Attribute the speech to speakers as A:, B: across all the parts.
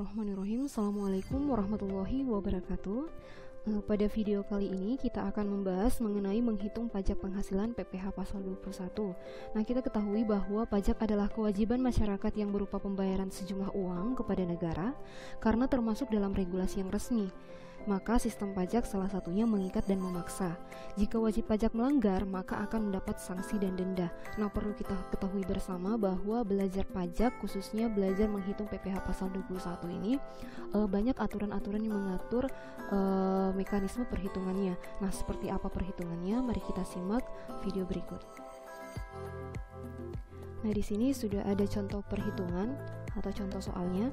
A: Bismillahirrahmanirrahim. Assalamualaikum warahmatullahi wabarakatuh. Pada video kali ini kita akan membahas mengenai menghitung pajak penghasilan PPh pasal 21. Nah, kita ketahui bahwa pajak adalah kewajiban masyarakat yang berupa pembayaran sejumlah uang kepada negara karena termasuk dalam regulasi yang resmi. Maka sistem pajak salah satunya mengikat dan memaksa. Jika wajib pajak melanggar, maka akan mendapat sanksi dan denda. Nah, perlu kita ketahui bersama bahwa belajar pajak, khususnya belajar menghitung PPh pasal 21 ini, banyak aturan-aturan yang mengatur mekanisme perhitungannya. Nah, seperti apa perhitungannya? Mari kita simak video berikut. Nah, di sini sudah ada contoh perhitungan atau contoh soalnya.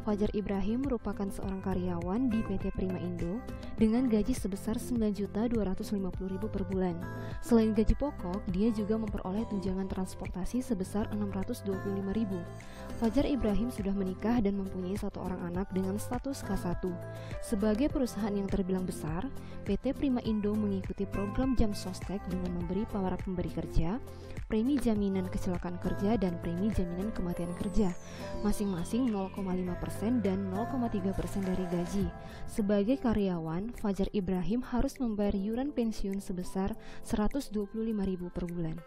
A: Fajar Ibrahim merupakan seorang karyawan di PT Prima Indo dengan gaji sebesar Rp9.250.000 per bulan. Selain gaji pokok, dia juga memperoleh tunjangan transportasi sebesar Rp625.000. Fajar Ibrahim sudah menikah dan mempunyai satu orang anak dengan status K1. Sebagai perusahaan yang terbilang besar, PT Prima Indo mengikuti program Jam Sostek dengan memberi para pemberi kerja premi jaminan kecelakaan kerja dan premi jaminan kematian kerja, masing-masing 0,5% dan 0,3% dari gaji. Sebagai karyawan, Fajar Ibrahim harus membayar iuran pensiun sebesar Rp125.000 per bulan.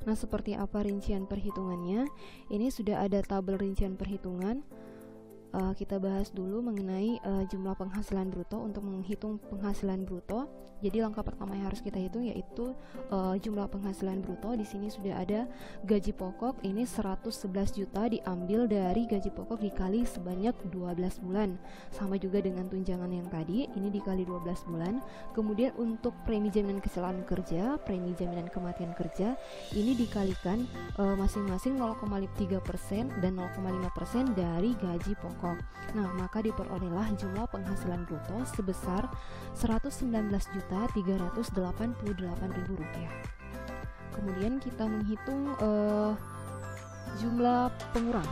A: Nah, seperti apa rincian perhitungannya? Ini sudah ada tabel rincian perhitungan. Kita bahas dulu mengenai jumlah penghasilan bruto. Untuk menghitung penghasilan bruto, jadi langkah pertama yang harus kita hitung yaitu jumlah penghasilan bruto. Di sini sudah ada gaji pokok, ini 111 juta diambil dari gaji pokok dikali sebanyak 12 bulan. Sama juga dengan tunjangan yang tadi, ini dikali 12 bulan. Kemudian untuk premi jaminan kecelakaan kerja, premi jaminan kematian kerja, ini dikalikan masing-masing 0,3% dan 0,5% dari gaji pokok. Nah, maka diperolehlah jumlah penghasilan bruto sebesar Rp119.388.000. Kemudian kita menghitung jumlah pengurang.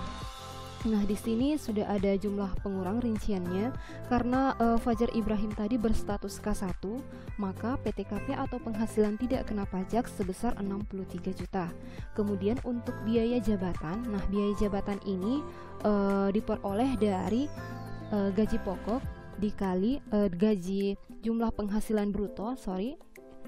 A: Nah, di sini sudah ada jumlah pengurang rinciannya. Karena Fajar Ibrahim tadi berstatus K1, maka PTKP atau penghasilan tidak kena pajak sebesar 63 juta. Kemudian untuk biaya jabatan, nah biaya jabatan ini diperoleh dari gaji pokok dikali gaji jumlah penghasilan bruto,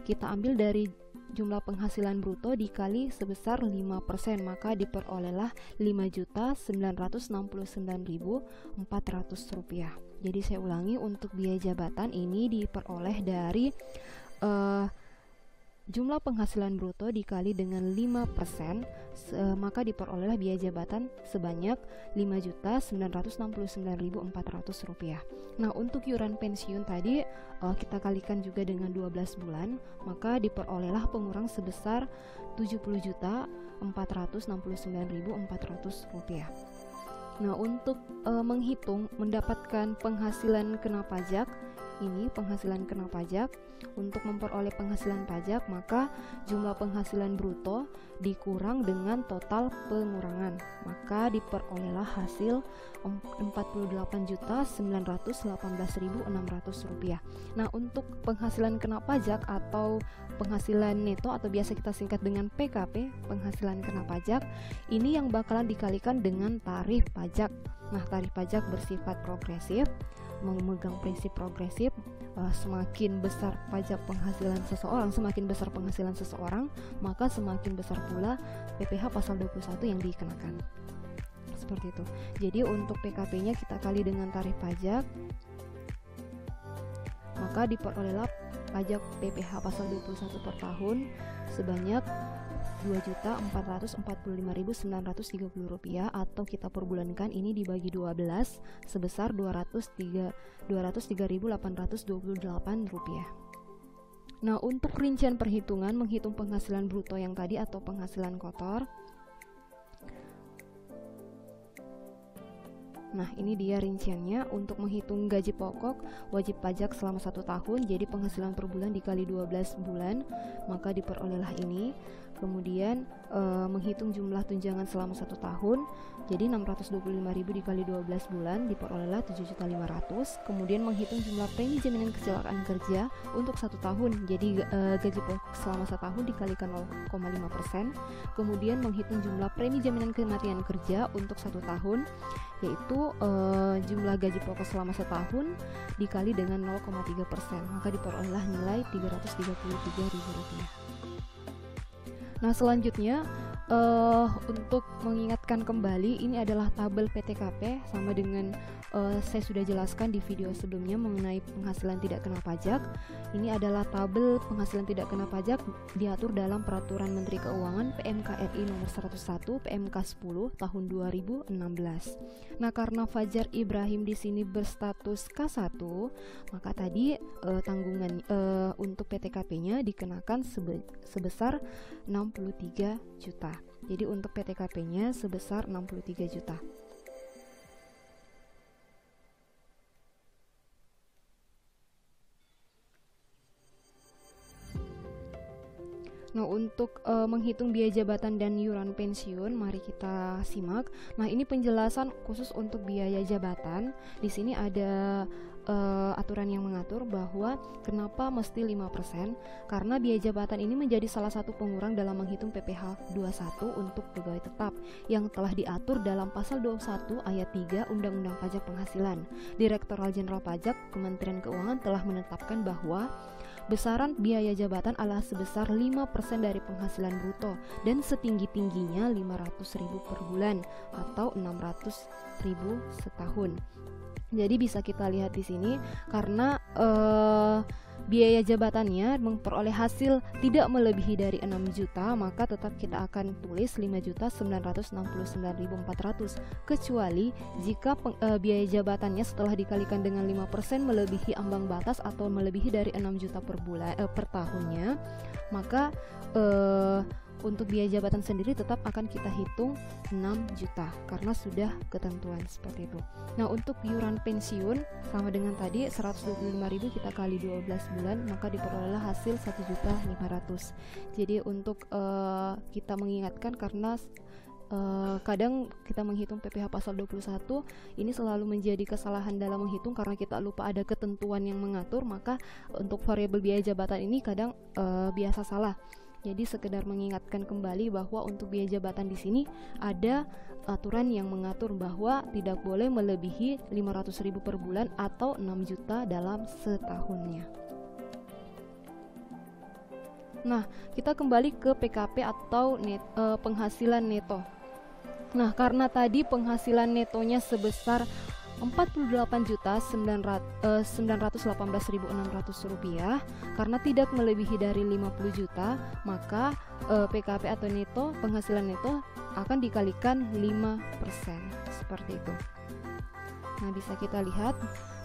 A: kita ambil dari jumlah penghasilan bruto dikali sebesar 5%, maka diperolehlah Rp5.969.400. Jadi saya ulangi, untuk biaya jabatan ini diperoleh dari jumlah penghasilan bruto dikali dengan 5%, maka diperolehlah biaya jabatan sebanyak Rp5.969.400. Nah, untuk iuran pensiun tadi kita kalikan juga dengan 12 bulan, maka diperolehlah pengurang sebesar Rp7.469.400. Nah, untuk menghitung mendapatkan penghasilan kena pajak, ini penghasilan kena pajak. Untuk memperoleh penghasilan pajak, maka jumlah penghasilan bruto dikurang dengan total pengurangan, maka diperolehlah hasil Rp48.918.600. Nah, untuk penghasilan kena pajak atau penghasilan neto atau biasa kita singkat dengan PKP, penghasilan kena pajak, ini yang bakalan dikalikan dengan tarif pajak. Nah, tarif pajak bersifat progresif, memegang prinsip progresif. Semakin besar pajak penghasilan seseorang, semakin besar penghasilan seseorang, maka semakin besar pula PPh pasal 21 yang dikenakan. Seperti itu. Jadi untuk PKP-nya kita kali dengan tarif pajak, maka diperolehlah pajak PPh pasal 21 per tahun sebanyak Rp2.445.930, atau kita perbulankan ini dibagi 12 sebesar Rp203.828. Nah, untuk rincian perhitungan menghitung penghasilan bruto yang tadi atau penghasilan kotor, nah ini dia rinciannya. Untuk menghitung gaji pokok wajib pajak selama 1 tahun, jadi penghasilan per bulan dikali 12 bulan, maka diperolehlah ini. Kemudian menghitung jumlah tunjangan selama 1 tahun, jadi 625.000 dikali 12 bulan diperolehlah 7.500.000. Kemudian menghitung jumlah premi jaminan kecelakaan kerja untuk 1 tahun, jadi gaji pokok selama 1 tahun dikalikan 0,5%. Kemudian menghitung jumlah premi jaminan kematian kerja untuk 1 tahun, yaitu jumlah gaji pokok selama 1 tahun dikali dengan 0,3%, maka diperolehlah nilai Rp333.000. Nah, selanjutnya untuk mengingatkan kembali, ini adalah tabel PTKP sama dengan saya sudah jelaskan di video sebelumnya mengenai penghasilan tidak kena pajak. Ini adalah tabel penghasilan tidak kena pajak diatur dalam Peraturan Menteri Keuangan PMK RI nomor 101 PMK 10 tahun 2016. Nah, karena Fajar Ibrahim di sini berstatus K1, maka tadi tanggungan untuk PTKP-nya dikenakan sebesar 63 juta. Jadi untuk PTKP-nya sebesar 63 juta. Nah, untuk menghitung biaya jabatan dan iuran pensiun, mari kita simak. Nah, ini penjelasan khusus untuk biaya jabatan. Di sini ada aturan yang mengatur bahwa kenapa mesti 5%, karena biaya jabatan ini menjadi salah satu pengurang dalam menghitung PPh 21 untuk pegawai tetap yang telah diatur dalam pasal 21 ayat 3 Undang-Undang Pajak Penghasilan. Direktorat Jenderal Pajak Kementerian Keuangan telah menetapkan bahwa besaran biaya jabatan adalah sebesar 5% dari penghasilan bruto dan setinggi-tingginya 500.000 per bulan atau 600.000 setahun. Jadi bisa kita lihat di sini karena biaya jabatannya memperoleh hasil tidak melebihi dari 6 juta, maka tetap kita akan tulis 5.969.400, kecuali jika biaya jabatannya setelah dikalikan dengan 5% melebihi ambang batas atau melebihi dari 6 juta per bulan per tahunnya, maka untuk biaya jabatan sendiri tetap akan kita hitung 6 juta karena sudah ketentuan seperti itu. Nah, untuk iuran pensiun sama dengan tadi 125.000 kita kali 12 bulan, maka diperolehlah hasil 1.500.000. Jadi untuk kita mengingatkan karena kadang kita menghitung PPh pasal 21 ini selalu menjadi kesalahan dalam menghitung karena kita lupa ada ketentuan yang mengatur, maka untuk variabel biaya jabatan ini kadang biasa salah. Jadi sekedar mengingatkan kembali bahwa untuk biaya jabatan di sini ada aturan yang mengatur bahwa tidak boleh melebihi 500.000 per bulan atau 6 juta dalam setahunnya. Nah, kita kembali ke PKP atau penghasilan neto. Nah, karena tadi penghasilan netonya sebesar Rp48918.600 karena tidak melebihi dari 50 juta, maka PKP atau neto, penghasilan neto akan dikalikan 5%, seperti itu. Nah, bisa kita lihat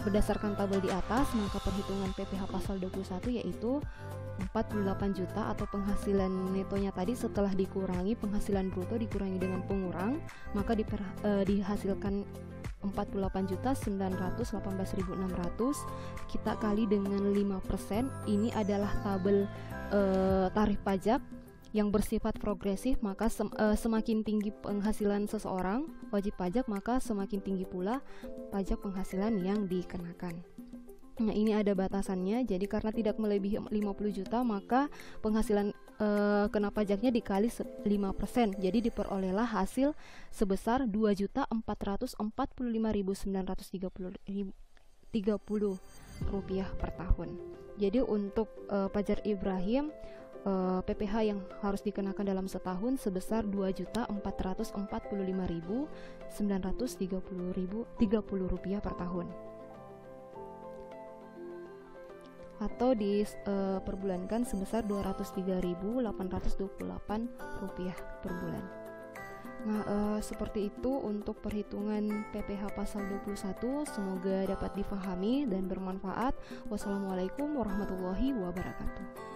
A: berdasarkan tabel di atas, maka perhitungan PPh pasal 21 yaitu 48 juta atau penghasilan netonya tadi setelah dikurangi penghasilan bruto dikurangi dengan pengurang, maka dihasilkan 48.918.600 kita kali dengan 5%. Ini adalah tabel tarif pajak yang bersifat progresif, maka semakin tinggi penghasilan seseorang wajib pajak, maka semakin tinggi pula pajak penghasilan yang dikenakan. Nah, ini ada batasannya. Jadi karena tidak melebihi 50 juta, maka penghasilan kena pajaknya dikali 5%. Jadi diperolehlah hasil sebesar Rp2.445.930 per tahun. Jadi untuk Fajar Ibrahim PPh yang harus dikenakan dalam setahun sebesar Rp2.445.930 per tahun, atau diperbulankan sebesar Rp203.828 per bulan. Nah, seperti itu untuk perhitungan PPh pasal 21. Semoga dapat difahami dan bermanfaat. Wassalamualaikum warahmatullahi wabarakatuh.